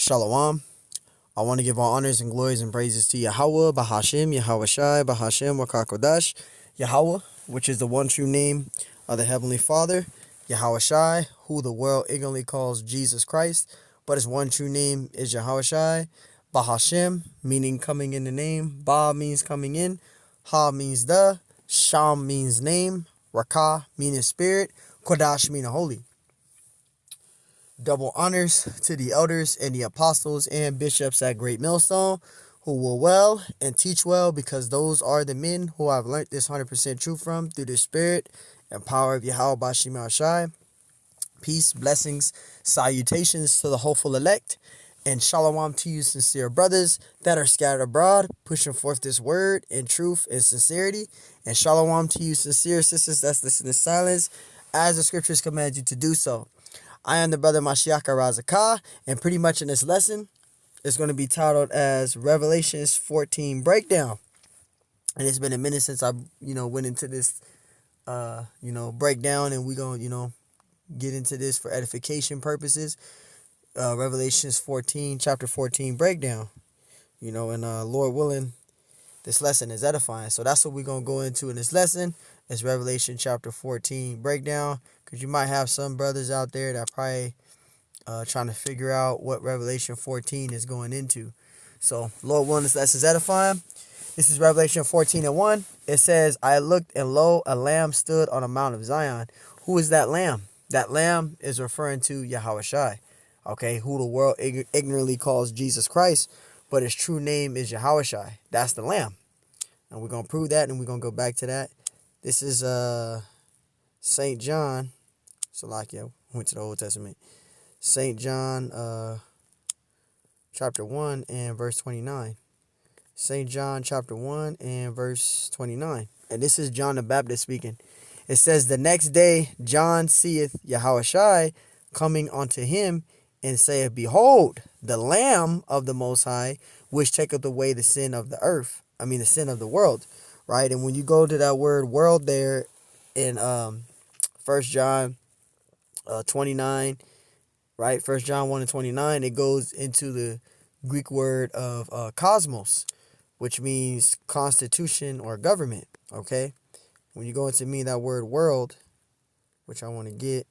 Shalom. I want to give all honors and glories and praises to Yahweh, Bahashim, Yahweh Shai, Bahashim, Wakakodash, Yahweh, which is the one true name of the Heavenly Father, Yahweh Shai, who the world ignorantly calls Jesus Christ, but his one true name is Yahweh Shai, Bahashim, meaning coming in the name, Ba means coming in, Ha means the, Sham means name, Rakah meaning spirit, Kodash meaning holy. Double honors to the elders and the apostles and bishops at Great Millstone who will well and teach well, because those are the men who I've learned this 100% truth from through the spirit and power of Yahweh Bashim Shai. Peace, blessings, salutations to the hopeful elect, and shalom to you sincere brothers that are scattered abroad, pushing forth this word in truth and sincerity, and shalom to you sincere sisters that's listening in silence as the scriptures command you to do so. I am the brother Mashiach Razakah, and pretty much in this lesson, it's going to be titled as Revelations 14 Breakdown. And it's been a minute since I, went into this, breakdown, and we're going to, get into this for edification purposes. Revelations 14, chapter 14 breakdown, and Lord willing, this lesson is edifying. So that's what we're going to go into in this lesson. It's Revelation chapter 14 breakdown, because you might have some brothers out there that probably trying to figure out what Revelation 14 is going into. So, Lord willing, this lesson is edifying. This is Revelation 14:1. It says, I looked, and lo, a lamb stood on a mount of Zion. Who is that lamb? That lamb is referring to Yahweh Shai, okay, who the world ignorantly calls Jesus Christ, but his true name is Yahweh Shai. That's the lamb. And we're going to prove that, and we're going to go back to that. This is St. John. Salakia, went to the Old Testament. St. John chapter 1 and verse 29. St. John chapter 1 and verse 29. And this is John the Baptist speaking. It says, the next day John seeth Yahweh Shai coming unto him, and saith, behold, the Lamb of the Most High, which taketh away the sin of the earth. The sin of the world. Right? And when you go to that word world there in 1 John 29, right? 1 John 1 and 29, it goes into the Greek word of cosmos, which means constitution or government, okay? When you go into that word world, which I want to get,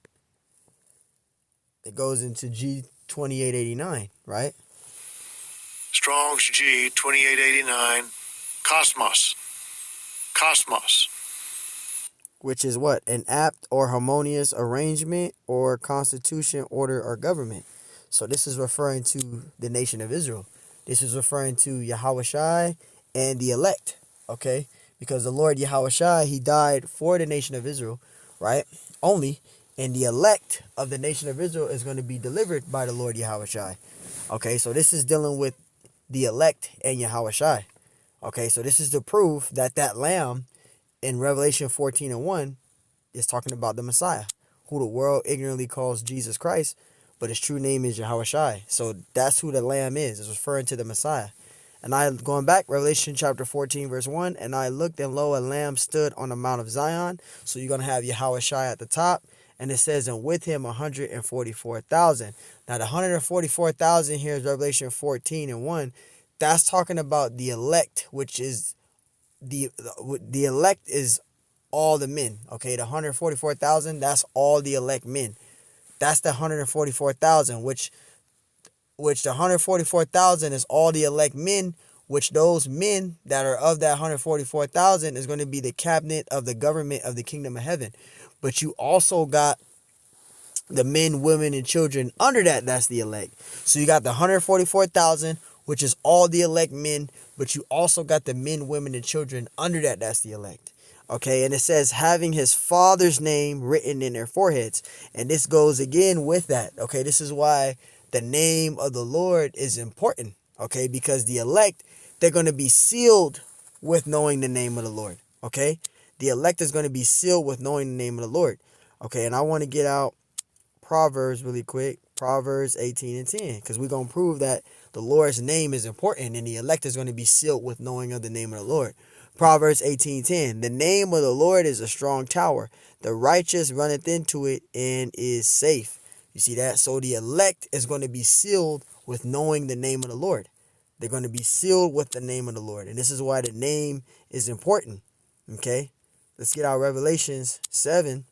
it goes into G2889, right? Strong's G 2889, cosmos. Cosmos. Which is what? An apt or harmonious arrangement or constitution, order, or government. So this is referring to the nation of Israel. This is referring to Yahweh Shai and the elect, okay? Because the Lord Yahweh Shai, he died for the nation of Israel, right? Only, and the elect of the nation of Israel is going to be delivered by the Lord Yahweh Shai. Okay, so this is dealing with the elect and Yahweh Shai. Okay, so this is to prove that that lamb in Revelation 14:1 is talking about the Messiah, who the world ignorantly calls Jesus Christ, but his true name is Yahweh Shai. So that's who the lamb is. It's referring to the Messiah. And going back, Revelation chapter 14, verse 1, and I looked, and lo, a lamb stood on the Mount of Zion. So you're going to have Yahweh Shai at the top. And it says, and with him 144,000. Now the 144,000 here is Revelation 14:1. That's talking about the elect, which is the elect is all the men. Okay, the 144,000, that's all the elect men. That's the 144,000, which the 144,000 is all the elect men, which those men that are of that 144,000 is going to be the cabinet of the government of the kingdom of heaven. But you also got the men, women, and children under that. That's the elect. So you got the 144,000, which is all the elect men, but you also got the men, women, and children under that. That's the elect. Okay, and it says having his father's name written in their foreheads. And this goes again with that. Okay, this is why the name of the Lord is important. Okay, because the elect, they're going to be sealed with knowing the name of the Lord. Okay, the elect is going to be sealed with knowing the name of the Lord. Okay, and I want to get out Proverbs really quick. Proverbs 18:10, because we're going to prove that the Lord's name is important, and the elect is going to be sealed with knowing of the name of the Lord. Proverbs 18:10, the name of the Lord is a strong tower. The righteous runneth into it and is safe. You see that? So the elect is going to be sealed with knowing the name of the Lord. They're going to be sealed with the name of the Lord. And this is why the name is important. Okay? Let's get our Revelations 7.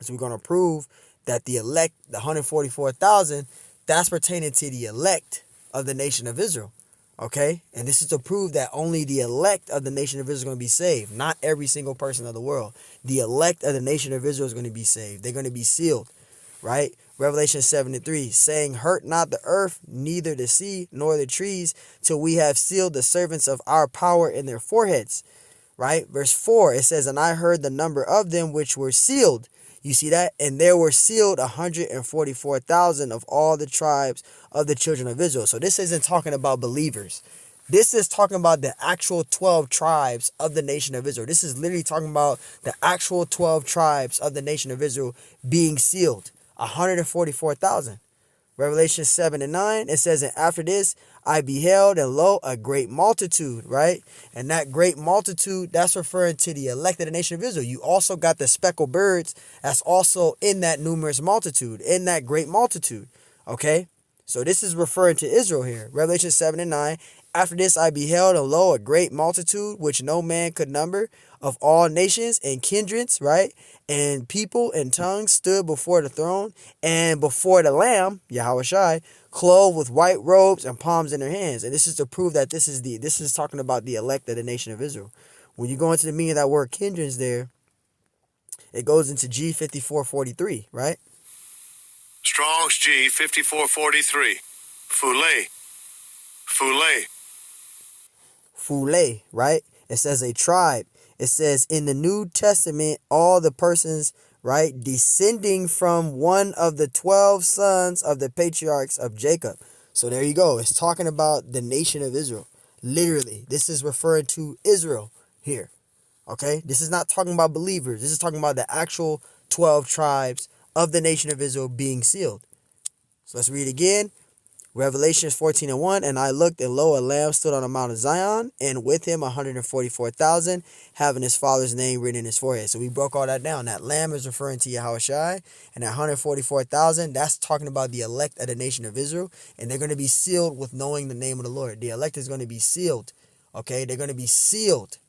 So we're going to prove that the elect, the 144,000, that's pertaining to the elect of the nation of Israel. Okay? And this is to prove that only the elect of the nation of Israel is going to be saved. Not every single person of the world. The elect of the nation of Israel is going to be saved. They're going to be sealed. Right? Revelation 7:3, saying, hurt not the earth, neither the sea, nor the trees, till we have sealed the servants of our power in their foreheads. Right? Verse 4, it says, and I heard the number of them which were sealed. You see that? And there were sealed 144,000 of all the tribes of the children of Israel. So this isn't talking about believers. This is talking about the actual 12 tribes of the nation of Israel. This is literally talking about the actual 12 tribes of the nation of Israel being sealed. 144,000. Revelation 7:9, it says, and after this I beheld, and lo, a great multitude, right? And that great multitude, that's referring to the elect of the nation of Israel. You also got the speckled birds that's also in that numerous multitude, in that great multitude, okay? So this is referring to Israel here. Revelation 7:9, after this I beheld, and lo, a great multitude, which no man could number, of all nations and kindreds, right? And people and tongues stood before the throne and before the Lamb, Yahushai, clothed with white robes and palms in their hands. And this is to prove that this is talking about the elect of the nation of Israel. When you go into the meaning of that word kindreds there, it goes into G5443, right? Strong's G 5443. Fule. Fule, right? It says a tribe. It says in the New Testament, all the persons, right, descending from one of the 12 sons of the patriarchs of Jacob. So there you go. It's talking about the nation of Israel. Literally, this is referring to Israel here. Okay? This is not talking about believers. This is talking about the actual 12 tribes of the nation of Israel being sealed. So let's read again. Revelation 14:1, and I looked, and lo, a lamb stood on the Mount of Zion, and with him 144,000, having his father's name written in his forehead. So we broke all that down. That lamb is referring to Yahushai, and that 144,000, that's talking about the elect of the nation of Israel, and they're going to be sealed with knowing the name of the Lord. The elect is going to be sealed, okay? They're going to be sealed,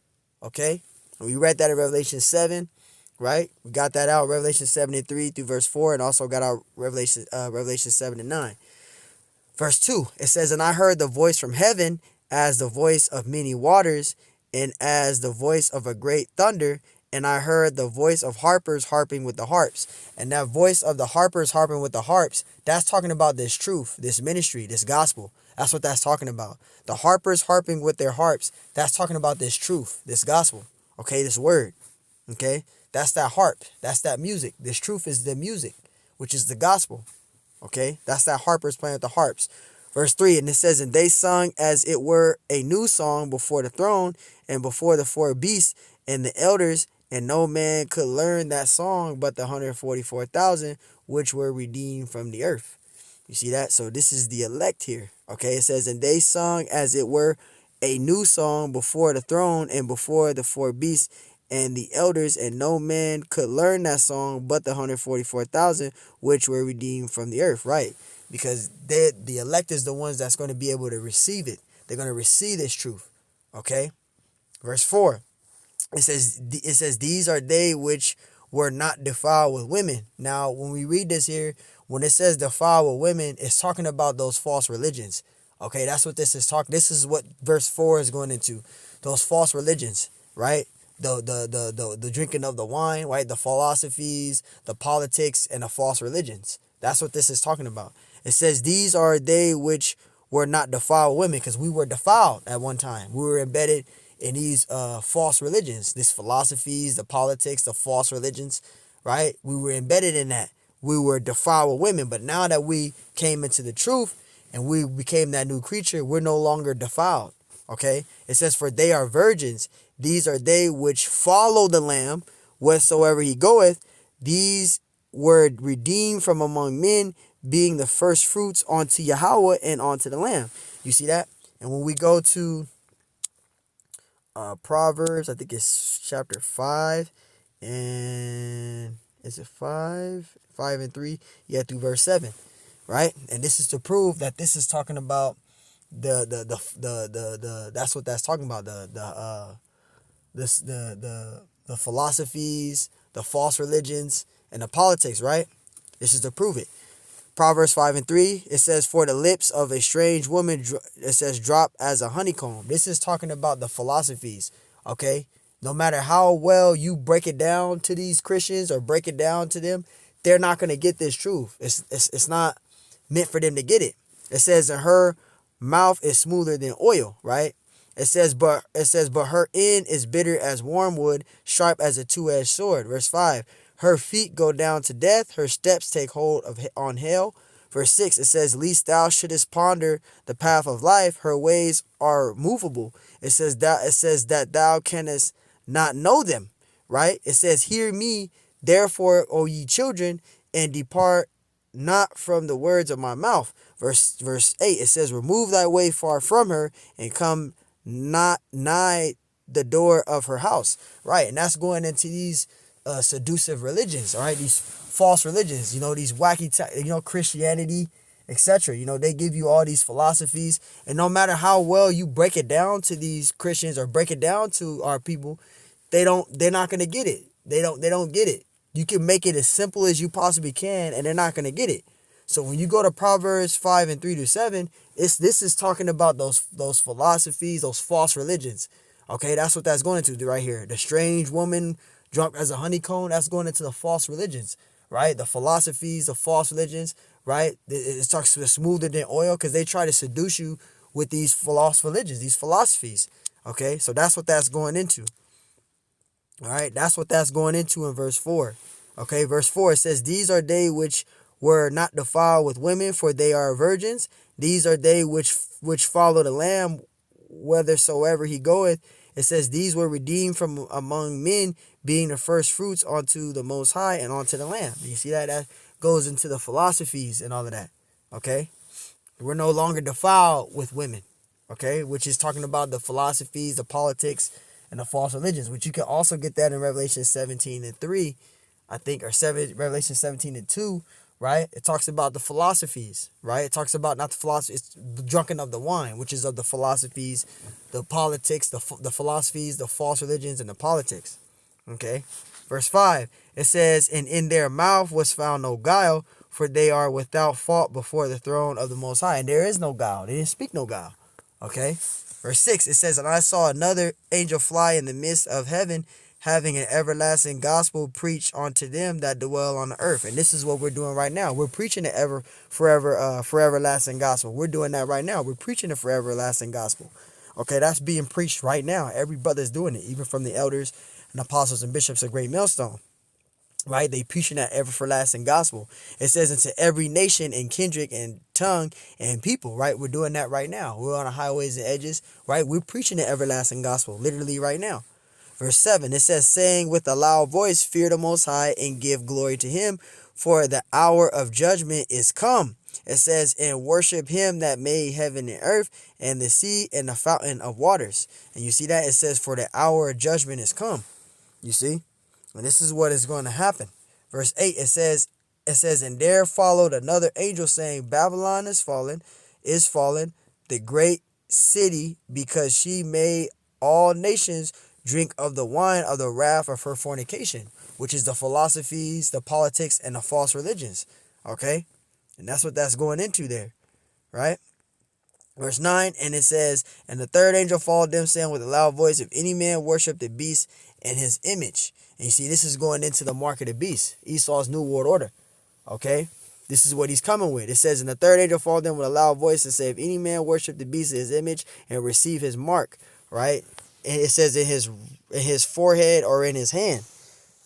okay? And we read that in Revelation 7, right? We got that out, Revelation 7:3 through verse 4, and also got our Revelation 7:9. Verse 2, it says, and I heard the voice from heaven as the voice of many waters, and as the voice of a great thunder, and I heard the voice of harpers harping with the harps. And that voice of the harpers harping with the harps, that's talking about this truth, this ministry, this gospel. That's what that's talking about. The harpers harping with their harps, that's talking about this truth, this gospel, okay, this word, okay? That's that harp, that's that music. This truth is the music, which is the gospel. Okay, that's that harpers playing with the harps. Verse 3, and it says, and they sung as it were a new song before the throne and before the four beasts and the elders, and no man could learn that song but the 144,000 which were redeemed from the earth. You see that? So this is the elect here. Okay, it says, and they sung as it were a new song before the throne and before the four beasts and the elders, and no man could learn that song but the 144,000 which were redeemed from the earth, right? Because the elect is the ones that's going to be able to receive it. They're going to receive this truth, okay? Verse 4, it says, these are they which were not defiled with women. Now, when we read this here, when it says defiled with women, it's talking about those false religions, okay? That's what this is talking. This is what verse 4 is going into, those false religions, right? The drinking of the wine, right? The philosophies, the politics, and the false religions. That's what this is talking about. It says, these are they which were not defiled women, because we were defiled at one time. We were embedded in these false religions, these philosophies, the politics, the false religions, right? We were embedded in that. We were defiled with women, but now that we came into the truth and we became that new creature, we're no longer defiled, okay? It says, for they are virgins. These are they which follow the Lamb wheresoever he goeth. These were redeemed from among men, being the first fruits unto Yahweh and unto the Lamb. You see that? And when we go to Proverbs, I think it's chapter 5, and is it 5? 5 and 3? Yeah, through verse 7. right? And this is to prove that this is talking about that's what that's talking about, the philosophies, the false religions, and the politics, right? This is to prove it. Proverbs 5:3, it says, for the lips of a strange woman, it says, drop as a honeycomb. This is talking about the philosophies, okay? No matter how well you break it down to these Christians or break it down to them, they're not going to get this truth. It's not meant for them to get it. It says, and her mouth is smoother than oil, right? It says, but her end is bitter as wormwood, sharp as a two-edged sword. Verse 5, her feet go down to death, her steps take hold on hell. Verse 6, it says, lest thou shouldest ponder the path of life, her ways are movable. It says that thou canst not know them, right? It says, hear me, therefore, O ye children, and depart not from the words of my mouth. Verse 8, it says, remove thy way far from her, and come not nigh the door of her house, right? And that's going into these seductive religions, all right? These false religions, these wacky, Christianity, etc. They give you all these philosophies, and no matter how well you break it down to these Christians or break it down to our people, they're not going to get it. They don't get it. You can make it as simple as you possibly can, and they're not going to get it. So when you go to Proverbs 5:3-7, this is talking about those philosophies, those false religions. Okay, that's what that's going into right here. The strange woman drunk as a honeycomb, that's going into the false religions, right? The philosophies, the false religions, right? It talks to the smoother than oil because they try to seduce you with these false religions, these philosophies. Okay, so that's what that's going into. All right, that's what that's going into in verse 4. Okay, verse 4, it says, these are they which were not defiled with women, for they are virgins. These are they which follow the Lamb, whithersoever he goeth. It says, these were redeemed from among men, being the first fruits unto the Most High and unto the Lamb. You see that? That goes into the philosophies and all of that. Okay? We're no longer defiled with women. Okay? Which is talking about the philosophies, the politics, and the false religions, which you can also get that in Revelation 17:3, I think, or Revelation 17:2, right? It talks about the philosophies, right? It talks about not the philosophy, it's drunken of the wine, which is of the philosophies, the politics, the philosophies, the false religions, and the politics. Okay? Verse 5, it says, and in their mouth was found no guile, for they are without fault before the throne of the Most High. And there is no guile. They didn't speak no guile. Okay? Verse 6, it says, and I saw another angel fly in the midst of heaven, having an everlasting gospel preached unto them that dwell on the earth. And this is what we're doing right now. We're preaching the foreverlasting gospel. We're doing that right now. We're preaching the foreverlasting gospel. Okay, that's being preached right now. Every brother's doing it, even from the elders and apostles and bishops of Great Millstone. Right? They preaching that everlasting gospel. It says into every nation and kindred and tongue and people, right? We're doing that right now. We're on the highways and edges, right? We're preaching the everlasting gospel literally right now. Verse 7, it says, saying with a loud voice, fear the Most High and give glory to him, for the hour of judgment is come. It says, and worship him that made heaven and earth and the sea and the fountain of waters. And you see that? It says, for the hour of judgment is come. You see? And this is what is going to happen. Verse 8, it says, and there followed another angel saying, Babylon is fallen, the great city, because she made all nations drink of the wine of the wrath of her fornication, which is the philosophies, the politics, and the false religions. Okay? And that's what that's going into there. Right? Verse 9, and it says, and the third angel followed them, saying with a loud voice, if any man worship the beast and his image. And you see, this is going into the mark of the beast, Esau's new world order. Okay? This is what he's coming with. It says, and the third angel followed them with a loud voice and said, if any man worship the beast and his image and receive his mark, right? And it says in his forehead or in his hand.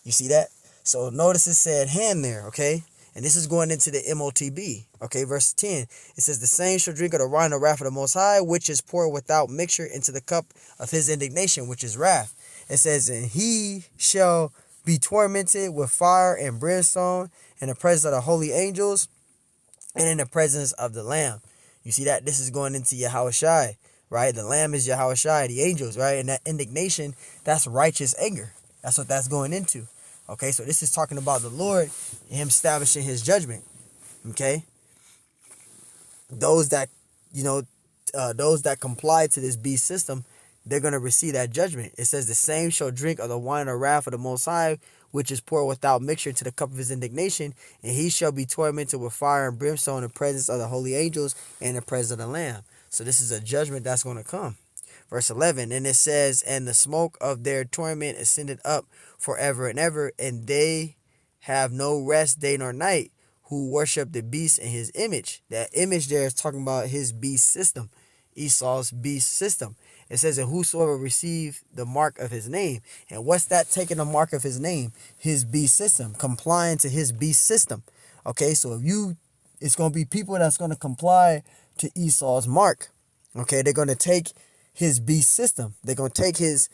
You see that? So notice it said hand there, okay? And this is going into the MOTB. Okay, verse 10. It says, the same shall drink of the wine of wrath of the Most High, which is poured without mixture into the cup of his indignation, which is wrath. It says, and he shall be tormented with fire and brimstone in the presence of the holy angels and in the presence of the Lamb. You see that? This is going into Yahushai, right? The Lamb is Yahushai, the angels, right? And that indignation, that's righteous anger. That's what that's going into. Okay, so this is talking about the Lord and him establishing his judgment. Okay? those that, those that comply to this beast system, they're going to receive that judgment. It says the same shall drink of the wine of wrath of the Most High, which is poured without mixture to the cup of his indignation, and he shall be tormented with fire and brimstone in the presence of the holy angels and in the presence of the Lamb. So this is a judgment that's going to come. Verse 11, and it says, and the smoke of their torment ascended up forever and ever, and they have no rest day nor night, who worship the beast and his image. That image there is talking about his beast system, Esau's beast system. It says, and whosoever receive the mark of his name. And what's that, taking the mark of his name? His beast system, complying to his beast system. Okay, so it's going to be people that's going to comply to Esau's mark. Okay, they're going to take his beast system. They're going to take his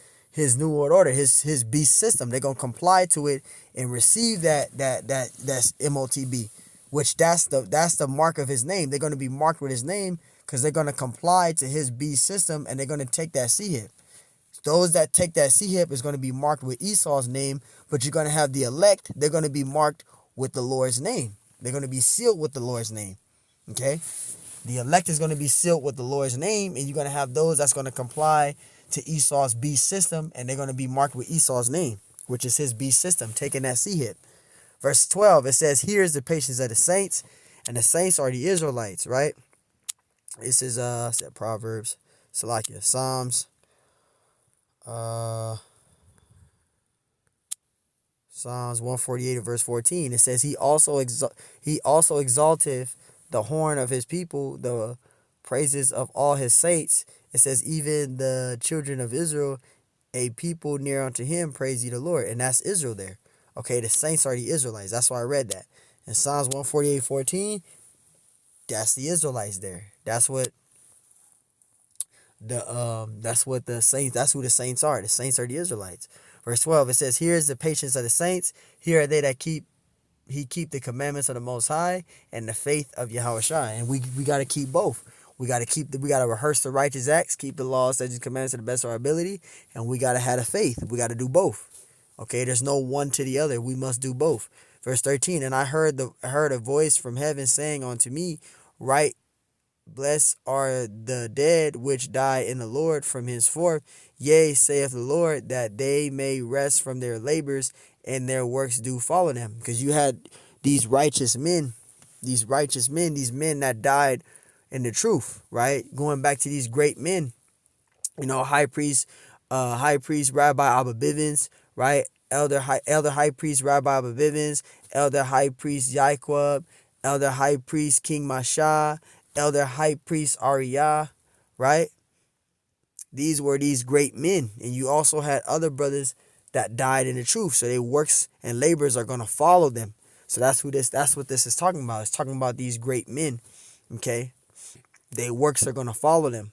new world order, his beast system. They're going to comply to it and receive that's MOTB, which that's the mark of his name. They're going to be marked with his name because they're going to comply to his beast system, and they're going to take that C-hip. Those that take that C-hip is going to be marked with Esau's name, but you're going to have the elect. They're going to be marked with the Lord's name. They're going to be sealed with the Lord's name. Okay? The elect is going to be sealed with the Lord's name, and you're going to have those that's going to comply to Esau's beast system, and they're going to be marked with Esau's name, which is his beast system, taking that C-hip. Verse 12, it says, here is the patience of the saints, and the saints are the Israelites, right? This is Proverbs, Salakia, Psalms 148 verse 14. It says, he also exalteth the horn of his people, the praises of all his saints. It says, even the children of Israel, a people near unto him, praise ye the Lord. And that's Israel there. Okay, the saints are the Israelites. That's why I read that. In Psalms 148:14, that's the Israelites there. That's what the saints, that's who the saints are. The saints are the Israelites. Verse 12, it says, here is the patience of the saints. Here are they that keep the commandments of the Most High and the faith of Yahushua. And we got to keep both. We got to rehearse the righteous acts, keep the laws, statutes, commandments to the best of our ability, and we got to have a faith. We got to do both. Okay, there's no one to the other. We must do both. Verse 13, and I heard a voice from heaven saying unto me, write, blessed are the dead which die in the Lord from henceforth. Yea, saith the Lord, that they may rest from their labors, and their works do follow them. Because you had these righteous men, these men that died in the truth, right? Going back to these great men, high priest Rabbi Abba Bivens, right? Elder high priest Rabbi Abba Bivens, elder high priest Yaquab, elder high priest King Masha, elder high priest Ariah, right? These were these great men. And you also had other brothers that died in the truth. So their works and labors are going to follow them. So that's what this is talking about. It's talking about these great men. Okay? Their works are going to follow them.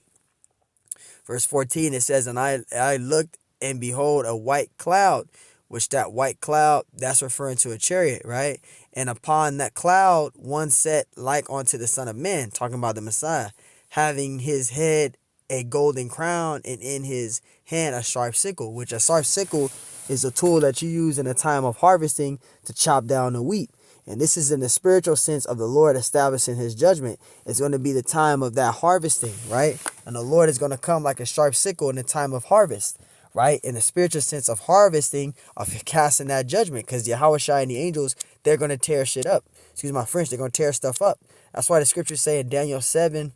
Verse 14, it says, and I looked, and behold, a white cloud, which that white cloud, that's referring to a chariot, right? And upon that cloud, one sat like unto the Son of Man, talking about the Messiah, having his head a golden crown, and in his hand a sharp sickle, which a sharp sickle is a tool that you use in a time of harvesting to chop down the wheat. And this is in the spiritual sense of the Lord establishing his judgment. It's going to be the time of that harvesting, right? And the Lord is going to come like a sharp sickle in the time of harvest, right? In the spiritual sense of harvesting, of casting that judgment, because Yahushua and the angels, they're going to tear shit up. Excuse my French, they're going to tear stuff up. That's why the scriptures say in Daniel 7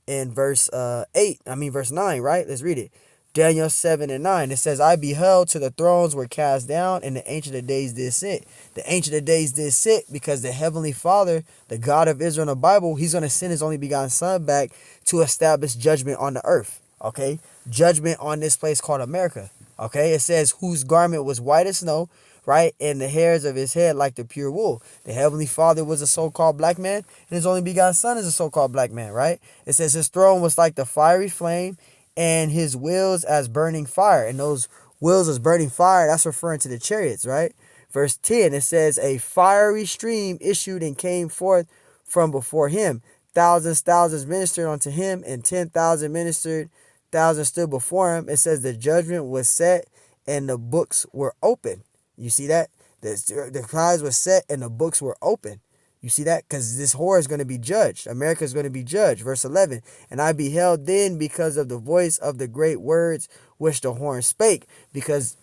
and verse 9, right? Let's read it. Daniel 7 and 9, it says, I beheld till the thrones were cast down, and the Ancient of Days did sit. The Ancient of Days did sit because the Heavenly Father, the God of Israel in the Bible, he's going to send his only begotten Son back to establish judgment on the earth. Okay? Judgment on this place called America. Okay? It says, whose garment was white as snow, right? And the hairs of his head like the pure wool. The Heavenly Father was a so-called black man, and his only begotten Son is a so-called black man, right? It says his throne was like the fiery flame, and his wheels as burning fire. And those wheels as burning fire, that's referring to the chariots, right? Verse 10, it says, a fiery stream issued and came forth from before him. Thousands ministered unto him, and 10,000 ministered, thousands stood before him. It says the judgment was set, and the books were open. You see that? The clouds were set, and the books were open. You see that? Because this whore is going to be judged. America is going to be judged. Verse 11. And I beheld then because of the voice of the great words which the horn spake. Because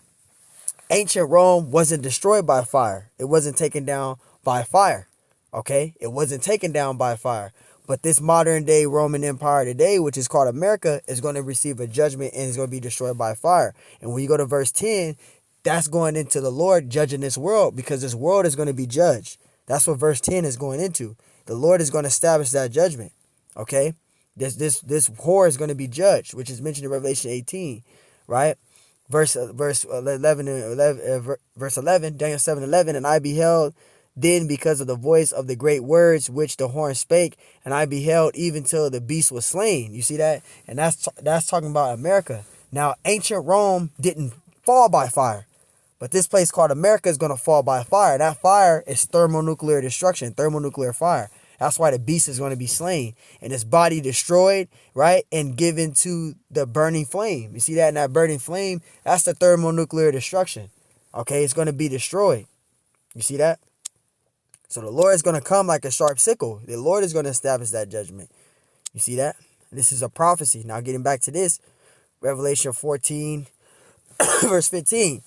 ancient Rome wasn't destroyed by fire. It wasn't taken down by fire. Okay? It wasn't taken down by fire. But this modern day Roman Empire today, which is called America, is going to receive a judgment and is going to be destroyed by fire. And when you go to verse 10, that's going into the Lord judging this world, because this world is going to be judged. That's what verse 10 is going into. The Lord is going to establish that judgment. Okay? This whore is going to be judged, which is mentioned in Revelation 18, right? Verse 11, verse 11, Daniel 7:11, and I beheld then because of the voice of the great words which the horn spake, and I beheld even till the beast was slain. You see that? And that's talking about America. Now, ancient Rome didn't fall by fire, but this place called America is going to fall by fire. That fire is thermonuclear destruction, thermonuclear fire. That's why the beast is going to be slain and his body destroyed, right? And given to the burning flame. You see that in that burning flame? That's the thermonuclear destruction. Okay, it's going to be destroyed. You see that? So the Lord is going to come like a sharp sickle. The Lord is going to establish that judgment. You see that? This is a prophecy. Now getting back to this, Revelation 14, verse 15.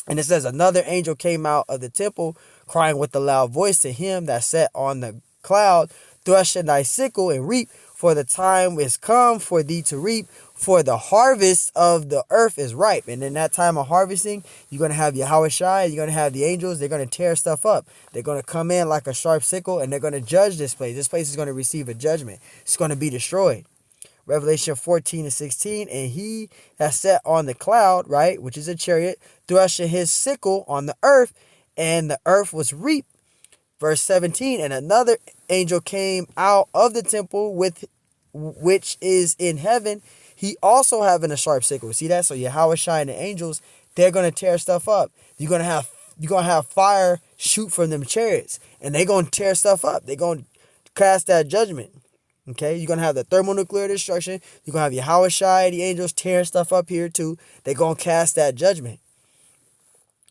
And it says, another angel came out of the temple, crying with a loud voice to him that sat on the cloud, thrust in thy sickle and reap, for the time is come for thee to reap, for the harvest of the earth is ripe. And in that time of harvesting, you're going to have Yahweh Shai, you're going to have the angels, they're going to tear stuff up. They're going to come in like a sharp sickle, and they're going to judge this place. This place is going to receive a judgment. It's going to be destroyed. Revelation 14 and 16, and he that sat on the cloud, right, which is a chariot, thrust his sickle on the earth, and the earth was reaped. Verse 17, and another angel came out of the temple with which is in heaven, he also having a sharp sickle. See that? So Yahweh Shai and the angels, they're going to tear stuff up. You're going to have fire shoot from them chariots, and they're going to tear stuff up. They're going to cast that judgment. Okay, you're going to have the thermonuclear destruction. You're going to have Yahweh Shai, the angels tearing stuff up here too. They're going to cast that judgment.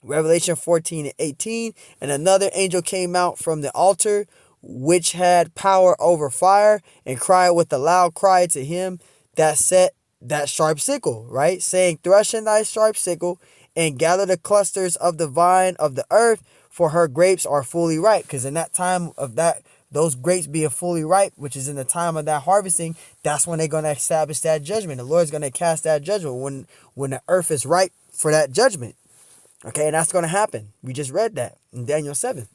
Revelation 14 and 18, and another angel came out from the altar, which had power over fire, and cried with a loud cry to him that set that sharp sickle, right? Saying, thrust in thy sharp sickle, and gather the clusters of the vine of the earth, for her grapes are fully ripe. Because in that time of that, those grapes being fully ripe, which is in the time of that harvesting, that's when they're going to establish that judgment. The Lord's going to cast that judgment when the earth is ripe for that judgment. Okay, and that's going to happen. We just read that in Daniel 7.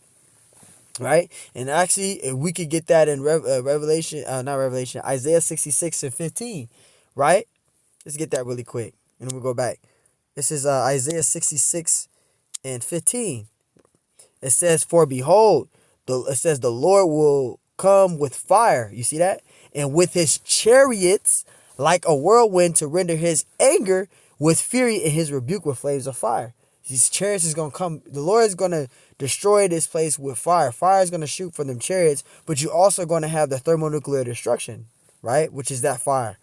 Right? And actually, if we could get that in Isaiah 66 and 15. Right? Let's get that really quick. And then we'll go back. This is Isaiah 66 and 15. It says, for behold, it says the Lord will come with fire. You see that? And with his chariots like a whirlwind, to render his anger with fury and his rebuke with flames of fire. These chariots is going to come. The Lord is going to destroy this place with fire. Fire is going to shoot from them chariots, but you're also going to have the thermonuclear destruction, right? Which is that fire,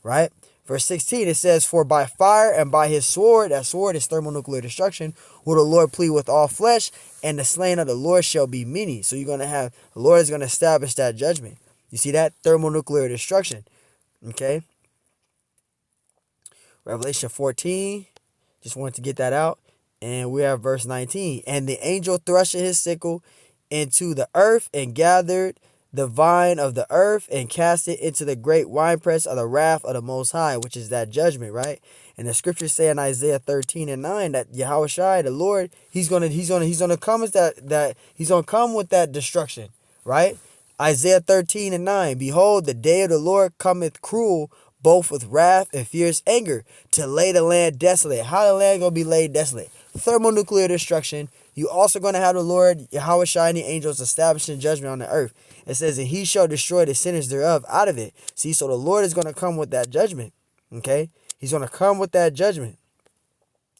right? Verse 16, it says, for by fire and by his sword, that sword is thermonuclear destruction, will the Lord plead with all flesh, and the slain of the Lord shall be many. So you're going to have, the Lord is going to establish that judgment. You see that? Thermonuclear destruction. Okay? Revelation 14, just wanted to get that out. And we have verse 19. And the angel thrust his sickle into the earth, and gathered the vine of the earth, and cast it into the great winepress of the wrath of the Most High, which is that judgment, right? And the scriptures say in Isaiah 13 and 9 that Yahweh Shai, the Lord, he's gonna come with he's gonna come with that destruction, right? Isaiah 13 and 9. Behold, the day of the Lord cometh cruel, both with wrath and fierce anger, to lay the land desolate. How the land gonna be laid desolate? Thermonuclear destruction. You also going to have the Lord, Yahweh Shai, and the angels establishing judgment on the earth. It says, and he shall destroy the sinners thereof out of it. See, so the Lord is going to come with that judgment. Okay? He's going to come with that judgment.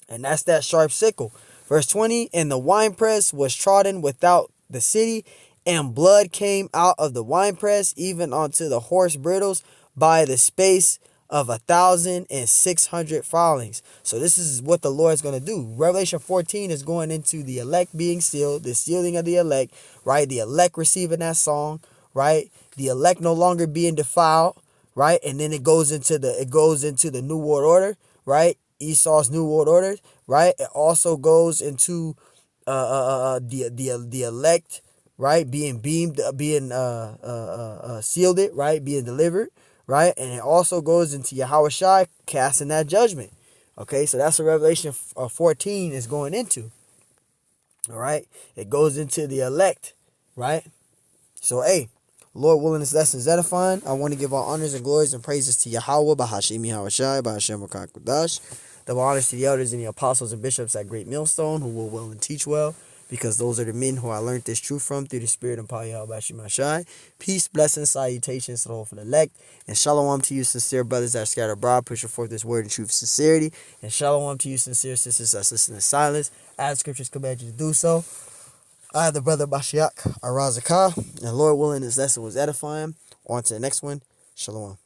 And that's that sharp sickle. Verse 20, and the winepress was trodden without the city, and blood came out of the winepress, even unto the horse bridles, by the space of 1,600 filings. So this is what the Lord is going to do. Revelation 14 is going into the elect being sealed, the sealing of the elect, right? The elect receiving that song, right? The elect no longer being defiled, right? And then it goes into the New World Order, right? Esau's New World Order, right? It also goes into the elect, right? Being beamed, being sealed it, right? Being delivered, right? And it also goes into Yahweh Shai casting that judgment. Okay, so that's what Revelation 14 is going into. All right, it goes into the elect, right? So, hey, Lord willing, this lesson is edifying. I want to give all honors and glories and praises to Yahweh, Bahashim Yahweh Shai, Bahashem Rakak Kudash. Double honors to the elders and the apostles and bishops at Great Millstone who will well and teach well, because those are the men who I learned this truth from through the spirit and power of Yahweh Shai. Peace, blessings, salutations to the whole for the elect. And shalom to you, sincere brothers that are scattered abroad, pushing forth this word in truth and sincerity. And shalom to you, sincere sisters that listen in silence, as scriptures command you to do so. I, the brother Bashiak Arazakah, and Lord willing, this lesson was edifying. On to the next one. Shalom.